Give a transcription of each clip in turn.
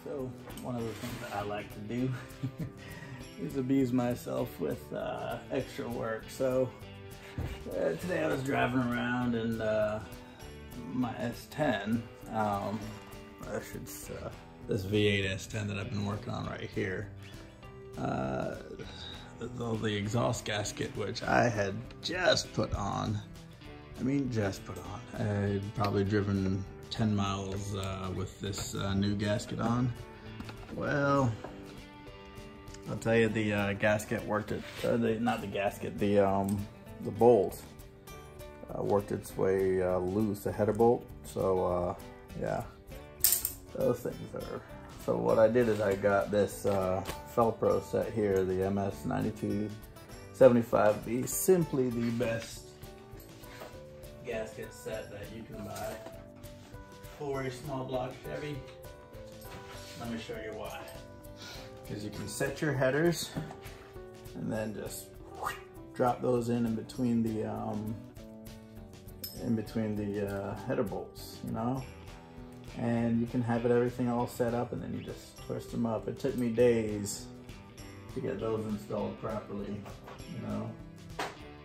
So one of the things that I like to do is abuse myself with extra work. So today I was driving around in my S10. This V8 S10 that I've been working on right here. The exhaust gasket, which I had just put on. I mean, just put on. I had probably driven 10 miles with this new gasket on. Well, I'll tell you, the gasket worked it. Not the gasket. The bolt worked its way loose. The header bolt. So yeah, those things are. So what I did is I got this Felpro set here, the MS9275B. Simply the best gasket set that you can buy for a small block Chevy. Let me show you why. Because you can set your headers and then just drop those in between the header bolts, you know, and you can have everything all set up, and then you just twist them up. It took me days to get those installed properly, you know.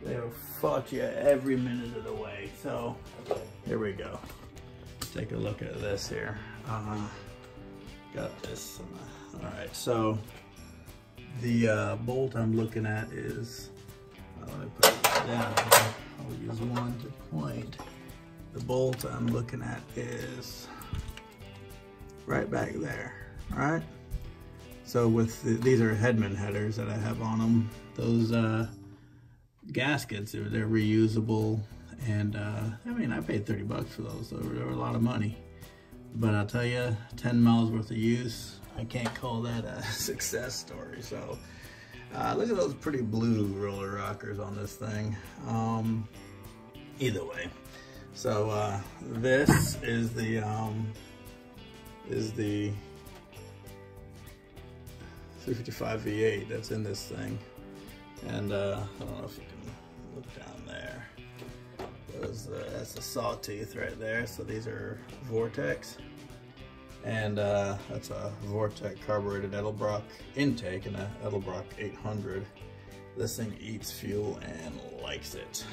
They'll fuck you every minute of the way. So here we go. Take a look at this here. Got this. All right, so the bolt I'm looking at is, let me put it down. I'll use one to point. The bolt I'm looking at is right back there. All right. So with these are Hedman headers that I have on them. Those gaskets, they're reusable, and I mean, I paid 30 bucks for those, so they were a lot of money. But I'll tell you, 10 miles worth of use, I can't call that a success story. So look at those pretty blue roller rockers on this thing. Either way, so this is the 355 V8 that's in this thing. And I don't know if you can look down there. That's the sawtooth right there. So these are Vortex. And that's a Vortex carbureted Edelbrock intake and a Edelbrock 800. This thing eats fuel and likes it.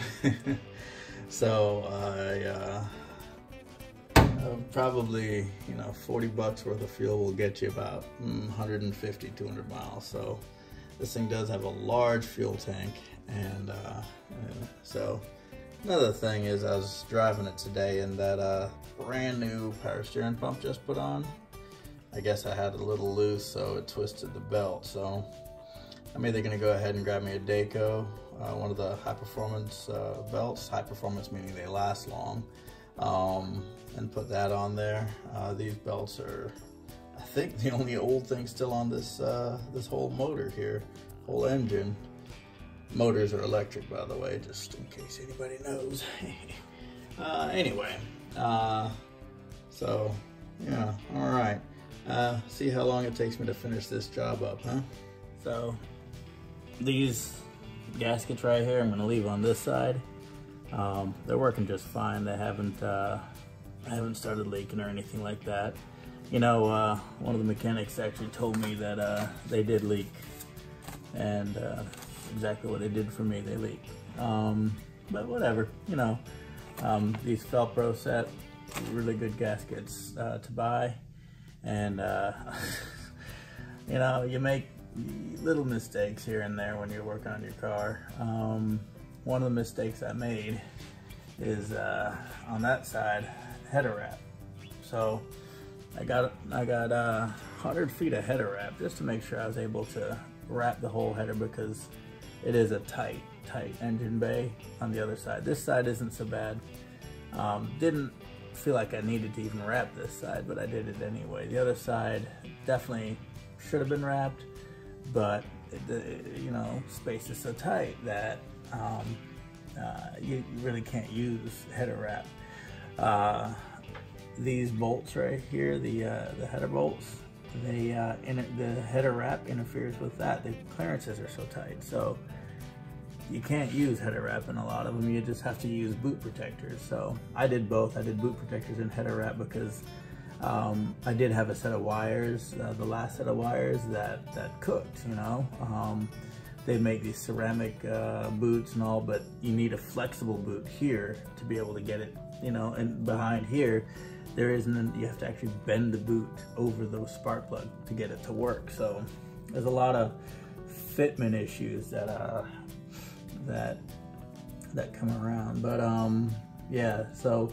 So probably, you know, 40 bucks worth of fuel will get you about 150, 200 miles. So this thing does have a large fuel tank. And so another thing is, I was driving it today, and that brand new power steering pump just put on, I guess I had it a little loose, so it twisted the belt. So I'm either gonna go ahead and grab me a Dayco, one of the high performance belts, high performance meaning they last long, and put that on there. These belts are, I think, the only old thing still on this this whole motor here, whole engine. Motors are electric, by the way, just in case anybody knows. Anyway, so yeah, all right. See how long it takes me to finish this job up, huh? So these gaskets right here, I'm gonna leave on this side. They're working just fine. They haven't started leaking or anything like that. You know, one of the mechanics actually told me that they did leak, and exactly what they did for me. They leaked, but whatever, you know. These Felpro set, really good gaskets to buy, and you know, you make little mistakes here and there when you're working on your car. One of the mistakes I made is on that side, header wrap. So I got 100 feet of header wrap just to make sure I was able to wrap the whole header, because it is a tight engine bay on the other side. This side isn't so bad. Didn't feel like I needed to even wrap this side, but I did it anyway. The other side definitely should have been wrapped, but you know, space is so tight that you really can't use header wrap. These bolts right here, the header bolts, the header wrap interferes with that. The clearances are so tight, so you can't use header wrap in a lot of them. You just have to use boot protectors. So I did both. I did boot protectors and header wrap because I did have a set of wires, the last set of wires that cooked, you know. They make these ceramic boots and all, but you need a flexible boot here to be able to get it, you know, and behind here, there isn't, you have to actually bend the boot over the spark plug to get it to work. So there's a lot of fitment issues that come around. But yeah, so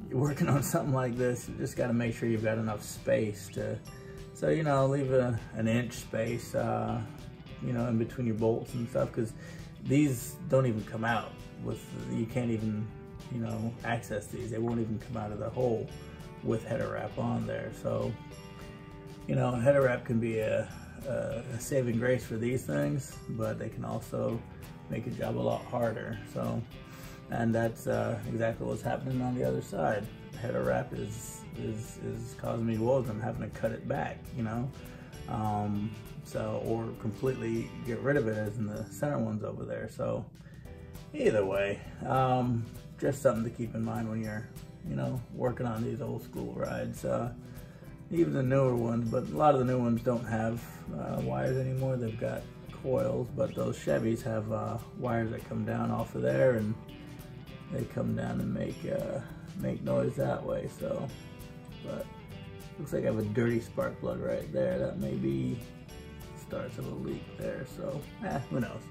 you're working on something like this, you just got to make sure you've got enough space to, so, you know, leave an inch space, you know, in between your bolts and stuff, because these don't even come out with, you can't even, you know, access these. They won't even come out of the hole with header wrap on there. So, you know, header wrap can be a saving grace for these things, but they can also make your job a lot harder. So, and that's exactly what's happening on the other side. Header wrap is causing me woes. I'm having to cut it back, you know. So, or completely get rid of it, as in the center ones over there. So either way, just something to keep in mind when you're, you know, working on these old school rides. Even the newer ones, but a lot of the new ones don't have wires anymore. They've got coils, but those Chevys have wires that come down off of there, and they come down and make noise that way. So, but looks like I have a dirty spark plug right there. That may be starts of a leak there. So, who knows?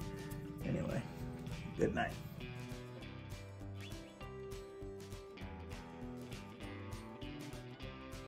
Anyway, good night.